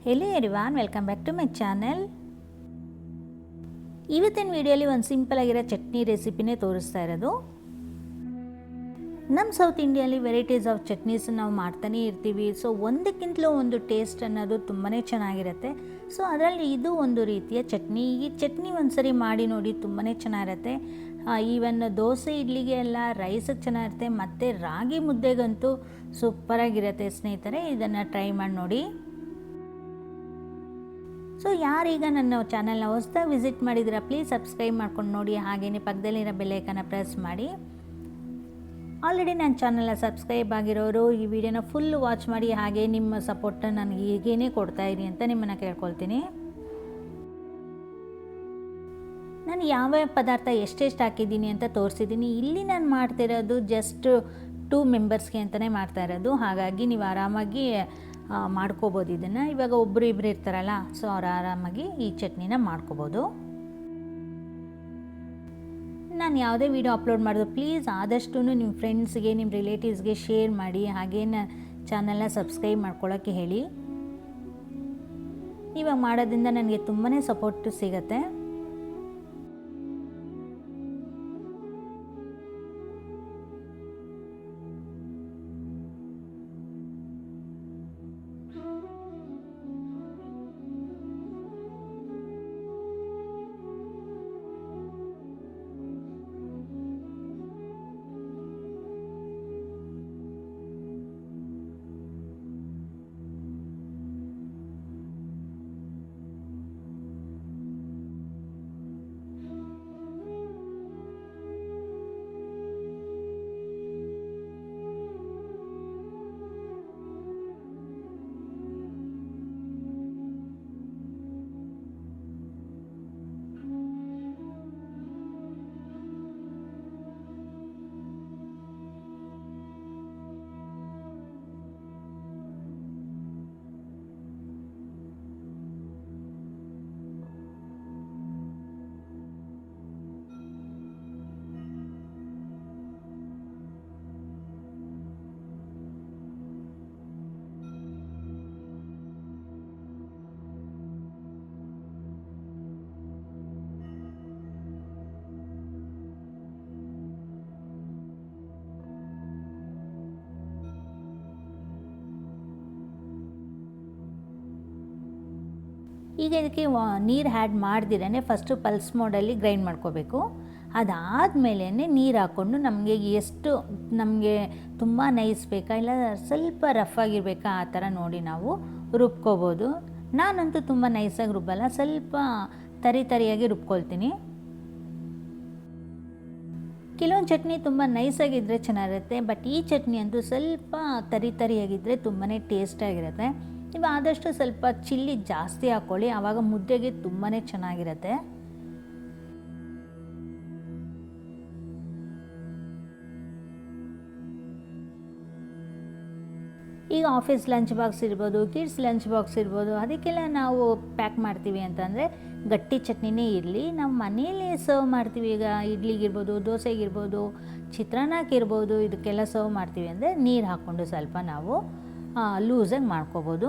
Hello everyone, welcome back to my channel. ಇವತ್ತಿನ ವಿಡಿಯೋಲಿ ಒಂದು ಸಿಂಪಲ್ ಆಗಿರೋ ಚಟ್ನಿ ರೆಸಿಪಿನೇ ತೋರಿಸ್ತಾ ಇರೋದು. ನಮ್ಮ ಸೌತ್ ಇಂಡಿಯಲ್ಲಿ ವೆರೈಟೀಸ್ ಆಫ್ ಚಟ್ನೀಸ್ ನಾವು ಮಾಡ್ತಾನೆ ಇರ್ತೀವಿ. ಸೊ ಒಂದಕ್ಕಿಂತಲೂ ಒಂದು ಟೇಸ್ಟ್ ಅನ್ನೋದು ತುಂಬಾ ಚೆನ್ನಾಗಿರುತ್ತೆ. ಸೊ ಅದರಲ್ಲಿ ಇದು ಒಂದು ರೀತಿಯ ಚಟ್ನಿ. ಈ ಚಟ್ನಿ ಒಂದ್ಸರಿ ಮಾಡಿ ನೋಡಿ, ತುಂಬಾ ಚೆನ್ನಾಗಿರುತ್ತೆ. ಈವನ್ ದೋಸೆ ಇಡ್ಲಿಗೆ ಎಲ್ಲ ರೈಸಿಗೆ ಚೆನ್ನಾಗಿರುತ್ತೆ, ಮತ್ತು ರಾಗಿ ಮುದ್ದೆಗಂತೂ ಸೂಪರಾಗಿರುತ್ತೆ ಸ್ನೇಹಿತರೆ. ಇದನ್ನು ಟ್ರೈ ಮಾಡಿ ನೋಡಿ. ಸೊ ಯಾರೀಗ ನನ್ನ ಚಾನಲ್ನ ಹೊಸದಾಗಿ ವಿಸಿಟ್ ಮಾಡಿದ್ದೀರಾ, ಪ್ಲೀಸ್ ಸಬ್ಸ್ಕ್ರೈಬ್ ಮಾಡ್ಕೊಂಡು ನೋಡಿ. ಹಾಗೆಯೇ ಪಕ್ಕದಲ್ಲಿರೋ ಬೆಲ್ಲೈಕನ್ನ ಪ್ರೆಸ್ ಮಾಡಿ. ಆಲ್ರೆಡಿ ನನ್ನ ಚಾನಲ್ನ ಸಬ್ಸ್ಕ್ರೈಬ್ ಆಗಿರೋರು ಈ ವಿಡಿಯೋನ ಫುಲ್ ವಾಚ್ ಮಾಡಿ, ಹಾಗೆ ನಿಮ್ಮ ಸಪೋರ್ಟನ್ನು ನನಗೆ ಹೀಗೇನೆ ಕೊಡ್ತಾಯಿರಿ ಅಂತ ನಿಮ್ಮನ್ನು ಕೇಳ್ಕೊಳ್ತೀನಿ. ನಾನು ಯಾವ ಪದಾರ್ಥ ಎಷ್ಟೆಷ್ಟು ಹಾಕಿದ್ದೀನಿ ಅಂತ ತೋರಿಸಿದ್ದೀನಿ. ಇಲ್ಲಿ ನಾನು ಮಾಡ್ತಿರೋದು ಜಸ್ಟ್ 2 ಮೆಂಬರ್ಸ್ಗೆ ಅಂತಲೇ ಮಾಡ್ತಾ ಇರೋದು. ಹಾಗಾಗಿ ನೀವು ಆರಾಮಾಗಿ ಮಾಡ್ಕೋಬೋದು ಇದನ್ನು. ಇವಾಗ ಒಬ್ಬರು ಇಬ್ಬರು ಇರ್ತಾರಲ್ಲ, ಸೊ ಅವ್ರು ಆರಾಮಾಗಿ ಈ ಚಟ್ನಿನ ಮಾಡ್ಕೋಬೋದು. ನಾನು ಯಾವುದೇ ವಿಡಿಯೋ ಅಪ್ಲೋಡ್ ಮಾಡೋದು ಪ್ಲೀಸ್ ಆದಷ್ಟು ನಿಮ್ಮ ಫ್ರೆಂಡ್ಸ್ಗೆ, ನಿಮ್ಮ ರಿಲೇಟಿವ್ಸ್ಗೆ ಶೇರ್ ಮಾಡಿ. ಹಾಗೇ ಚಾನಲ್ನ ಸಬ್ಸ್ಕ್ರೈಬ್ ಮಾಡ್ಕೊಳ್ಳೋಕ್ಕೆ ಹೇಳಿ. ಇವಾಗ ಮಾಡೋದ್ರಿಂದ ನನಗೆ ತುಂಬಾ ಸಪೋರ್ಟ್ ಸಿಗುತ್ತೆ. ಈಗ ಇದಕ್ಕೆ ನೀರು ಆ್ಯಡ್ ಮಾಡ್ದಿರೇ ಫಸ್ಟು ಪಲ್ಸ್ ಮೋಡಲ್ಲಿ ಗ್ರೈಂಡ್ ಮಾಡ್ಕೋಬೇಕು. ಅದಾದಮೇಲೆ ನೀರು ಹಾಕ್ಕೊಂಡು ನಮಗೆ ತುಂಬ ನೈಸ್ ಬೇಕಾ ಇಲ್ಲ ಸ್ವಲ್ಪ ರಫ್ ಆಗಿರಬೇಕಾ ಆ ಥರ ನೋಡಿ ನಾವು ರುಬ್ಕೋಬೋದು. ನಾನಂತೂ ತುಂಬ ನೈಸಾಗಿ ರುಬ್ಬಲ್ಲ, ಸ್ವಲ್ಪ ತರಿಯಾಗಿ ರುಬ್ಕೊಳ್ತೀನಿ. ಕೆಲವೊಂದು ಚಟ್ನಿ ತುಂಬ ನೈಸಾಗಿದ್ದರೆ ಚೆನ್ನಾಗಿರುತ್ತೆ, ಬಟ್ ಈ ಚಟ್ನಿ ಅಂತೂ ಸ್ವಲ್ಪ ತರಿಯಾಗಿದ್ದರೆ ತುಂಬಾ ಟೇಸ್ಟಾಗಿರುತ್ತೆ. ನೀವು ಆದಷ್ಟು ಸ್ವಲ್ಪ ಚಿಲ್ಲಿ ಜಾಸ್ತಿ ಹಾಕ್ಕೊಳ್ಳಿ, ಆವಾಗ ಮುದ್ದೆಗೆ ತುಂಬಾ ಚೆನ್ನಾಗಿರುತ್ತೆ. ಈಗ ಆಫೀಸ್ ಲಂಚ್ ಬಾಕ್ಸ್ ಇರ್ಬೋದು, ಕಿಡ್ಸ್ ಲಂಚ್ ಬಾಕ್ಸ್ ಇರ್ಬೋದು, ಅದಕ್ಕೆಲ್ಲ ನಾವು ಪ್ಯಾಕ್ ಮಾಡ್ತೀವಿ ಅಂತಂದರೆ ಗಟ್ಟಿ ಚಟ್ನಿನೇ ಇರಲಿ. ನಾವು ಮನೇಲಿ ಸರ್ವ್ ಮಾಡ್ತೀವಿ. ಈಗ ಇಡ್ಲಿಗಿರ್ಬೋದು, ದೋಸೆಗಿರ್ಬೋದು, ಚಿತ್ರಾನ್ನಕ್ಕಿರ್ಬೋದು, ಇದಕ್ಕೆಲ್ಲ ಸರ್ವ್ ಮಾಡ್ತೀವಿ ಅಂದರೆ ನೀರು ಹಾಕ್ಕೊಂಡು ಸ್ವಲ್ಪ ನಾವು ಲೂಸಾಗಿ ಮಾಡ್ಕೋಬೋದು.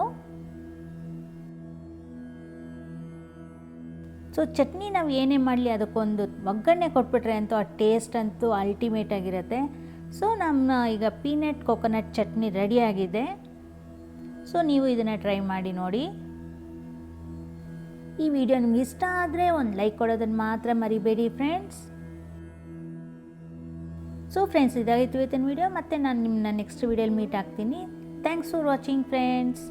ಸೊ ಚಟ್ನಿ ನಾವು ಏನೇ ಮಾಡಲಿ ಅದಕ್ಕೊಂದು ಒಗ್ಗರಣೆ ಕೊಟ್ಬಿಟ್ರೆ ಅಂತೂ ಆ ಟೇಸ್ಟ್ ಅಂತೂ ಅಲ್ಟಿಮೇಟ್ ಆಗಿರುತ್ತೆ. ಸೊ ನಮ್ಮ ಈಗ ಪೀನಟ್ ಕೊಕೊನಟ್ ಚಟ್ನಿ ರೆಡಿಯಾಗಿದೆ. ಸೊ ನೀವು ಇದನ್ನು ಟ್ರೈ ಮಾಡಿ ನೋಡಿ. ಈ ವಿಡಿಯೋ ನಿಮ್ಗೆ ಇಷ್ಟ ಆದರೆ ಒಂದು ಲೈಕ್ ಕೊಡೋದನ್ನು ಮಾತ್ರ ಮರಿಬೇಡಿ ಫ್ರೆಂಡ್ಸ್. ಸೊ ಫ್ರೆಂಡ್ಸ್, ಇದಾಗಿತ್ತು ಇವತ್ತಿನ ವಿಡಿಯೋ. ಮತ್ತು ನಾನು ನಿಮ್ಮನ್ನ ನೆಕ್ಸ್ಟ್ ವಿಡಿಯೋಲಿ ಮೀಟ್ ಆಗ್ತೀನಿ. Thanks for watching friends.